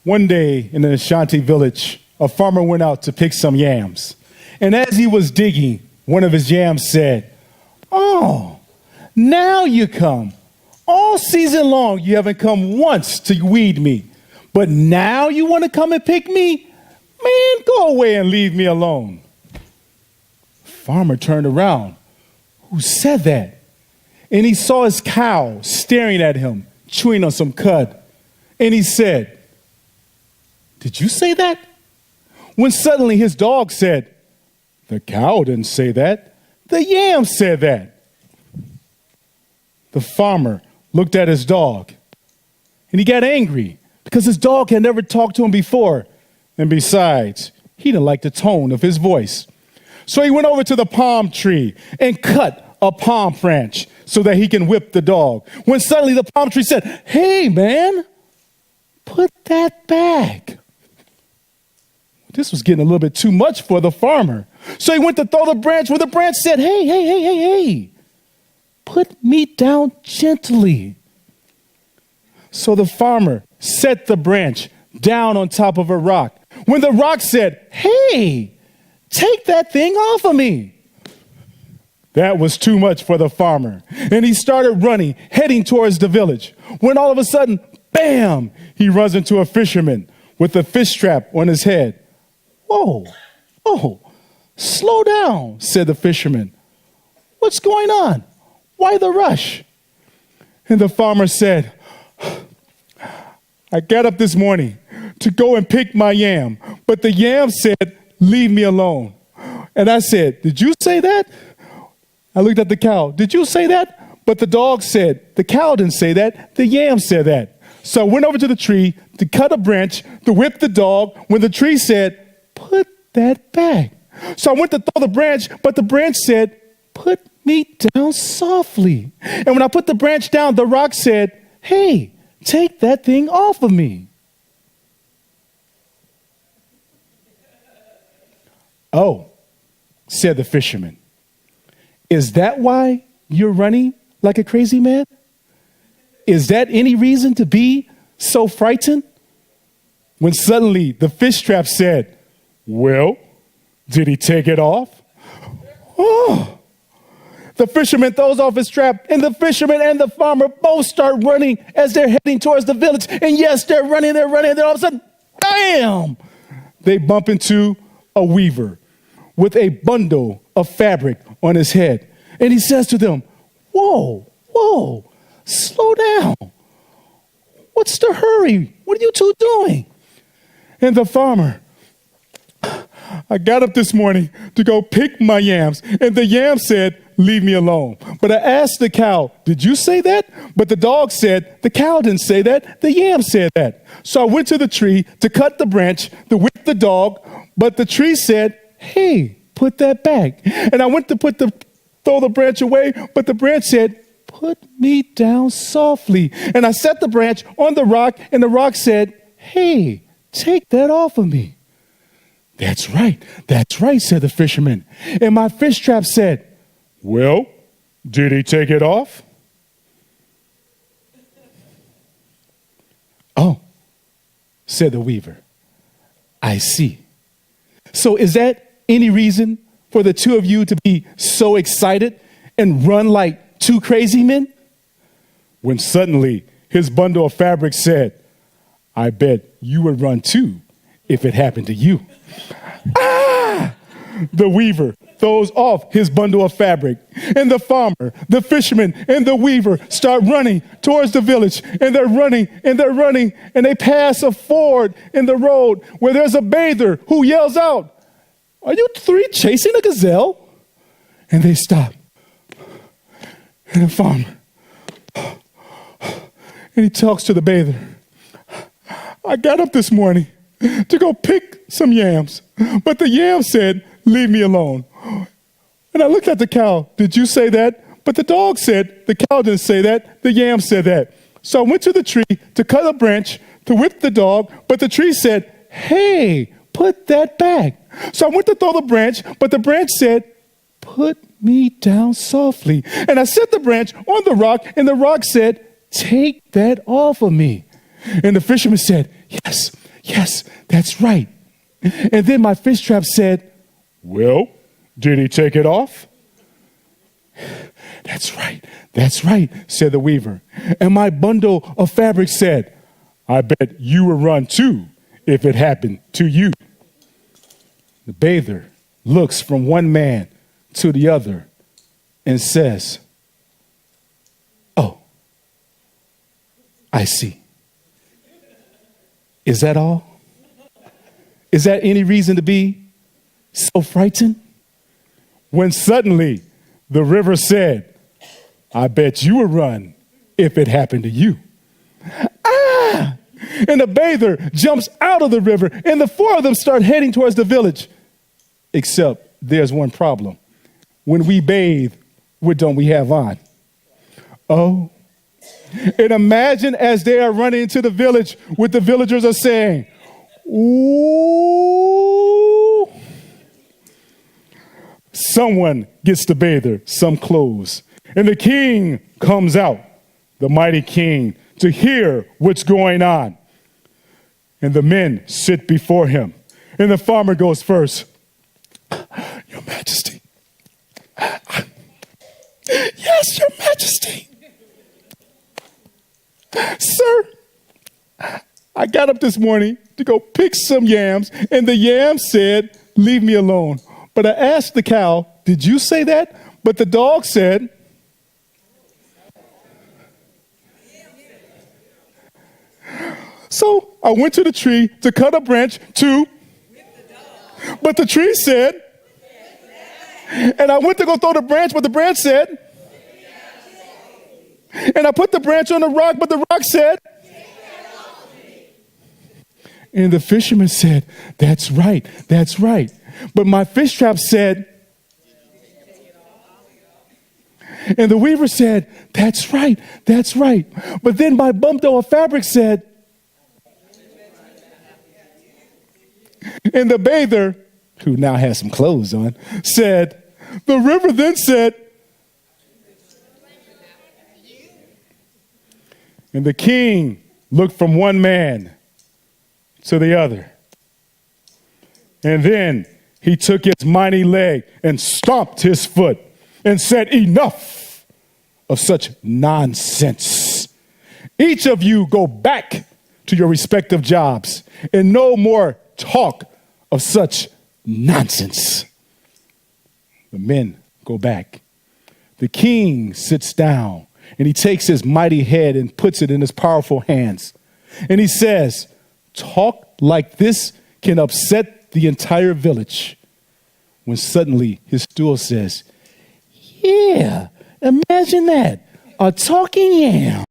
One day in an Ashanti village, a farmer went out to pick some yams. And as he was digging, one of his yams said, "Oh, now you come. All season long you haven't come once to weed me. But now you want to come and pick me? Man, go away and leave me alone." The farmer turned around. Who said that? And he saw his cow staring at him, chewing on some cud. And he said, "Did you say that?" When suddenly his dog said, "The cow didn't say that. The yam said that." The farmer looked at his dog and he got angry because his dog had never talked to him before. And besides, he didn't like the tone of his voice. So he went over to the palm tree and cut a palm branch so that he can whip the dog. When suddenly the palm tree said, "Hey, man, put that back." This was getting a little bit too much for the farmer. So he went to throw the branch where the branch said, Hey, put me down gently." So the farmer set the branch down on top of a rock. When the rock said, "Hey, take that thing off of me." That was too much for the farmer. And he started running, heading towards the village. When all of a sudden, bam, he runs into a fisherman with a fish trap on his head. "Whoa, slow down," said the fisherman. "What's going on? Why the rush?" And the farmer said, "I got up this morning to go and pick my yam, but the yam said, 'Leave me alone.' And I said, 'Did you say that?' I looked at the cow. 'Did you say that?' But the dog said, 'The cow didn't say that. The yam said that.' So I went over to the tree to cut a branch to whip the dog when the tree said, 'Put that back.' So I went to throw the branch, but the branch said, 'Put me down softly.' And when I put the branch down, the rock said, 'Hey, take that thing off of me.'" "Oh," said the fisherman, "is that why you're running like a crazy man? Is that any reason to be so frightened?" When suddenly the fish trap said, "Well, did he take it off?" Oh. The fisherman throws off his trap, and the fisherman and the farmer both start running as they're heading towards the village. And yes, they're running. Then all of a sudden, bam! They bump into a weaver with a bundle of fabric on his head. And he says to them, Whoa, slow down. What's the hurry? What are you two doing?" And the farmer, "I got up this morning to go pick my yams, and the yam said, 'Leave me alone.' But I asked the cow, 'Did you say that?' But the dog said, 'The cow didn't say that. The yam said that.' So I went to the tree to cut the branch to whip the dog, but the tree said, 'Hey, put that back.' And I went to throw the branch away, but the branch said, 'Put me down softly.' And I set the branch on the rock, and the rock said, 'Hey, take that off of me.' That's right, said the fisherman. And my fish trap said, 'Well, did he take it off?' "Oh," said the weaver, "I see. So is that any reason for the two of you to be so excited and run like two crazy men?" When suddenly his bundle of fabric said, "I bet you would run too if it happened to you." Ah! The weaver throws off his bundle of fabric, and the farmer, the fisherman, and the weaver start running towards the village. And they're running, and they pass a ford in the road where there's a bather who yells out, "Are you three chasing a gazelle?" And they stop. And the farmer, and he talks to the bather. "I got up this morning to go pick some yams, but the yam said, 'Leave me alone.' And I looked at the cow. 'Did you say that?' But the dog said, 'The cow didn't say that. The yam said that.' So I went to the tree to cut a branch to whip the dog, but the tree said, 'Hey, put that back.' So I went to throw the branch, but the branch said, 'Put me down softly.' And I set the branch on the rock, and the rock said, 'Take that off of me.' And the fisherman said, Yes, that's right. And then my fish trap said, well, did he take it off? That's right, said the weaver. And my bundle of fabric said, I bet you would run too if it happened to you. The bather looks from one man to the other and says, oh, I see. Is that all? Is that any reason to be so frightened? When suddenly the river said, I bet you would run if it happened to you. Ah! And the bather jumps out of the river, and the four of them start heading towards the village. Except there's one problem. When we bathe, what don't we have on? Oh. And imagine as they are running into the village, what the villagers are saying. Ooh. Someone gets the bather some clothes, and the king comes out, the mighty king, to hear what's going on. And the men sit before him, and the farmer goes first. Your Majesty. Yes, Your Majesty. Sir, I got up this morning to go pick some yams, and the yam said, leave me alone. But I asked the cow, did you say that? But the dog said, so I went to the tree to cut a branch to, but the tree said, and I went to go throw the branch, but the branch said, and I put the branch on the rock, but the rock said, and the fisherman said, that's right. But my fish trap said, and the weaver said, that's right. But then my bundle of fabric said, and the bather, who now has some clothes on, said, the river then said, and the king looked from one man to the other. And then he took his mighty leg and stomped his foot and said, enough of such nonsense. Each of you go back to your respective jobs and no more talk of such nonsense. The men go back. The king sits down and he takes his mighty head and puts it in his powerful hands. And he says, talk like this can upset the entire village. When suddenly his stool says, yeah, imagine that, a talking yam.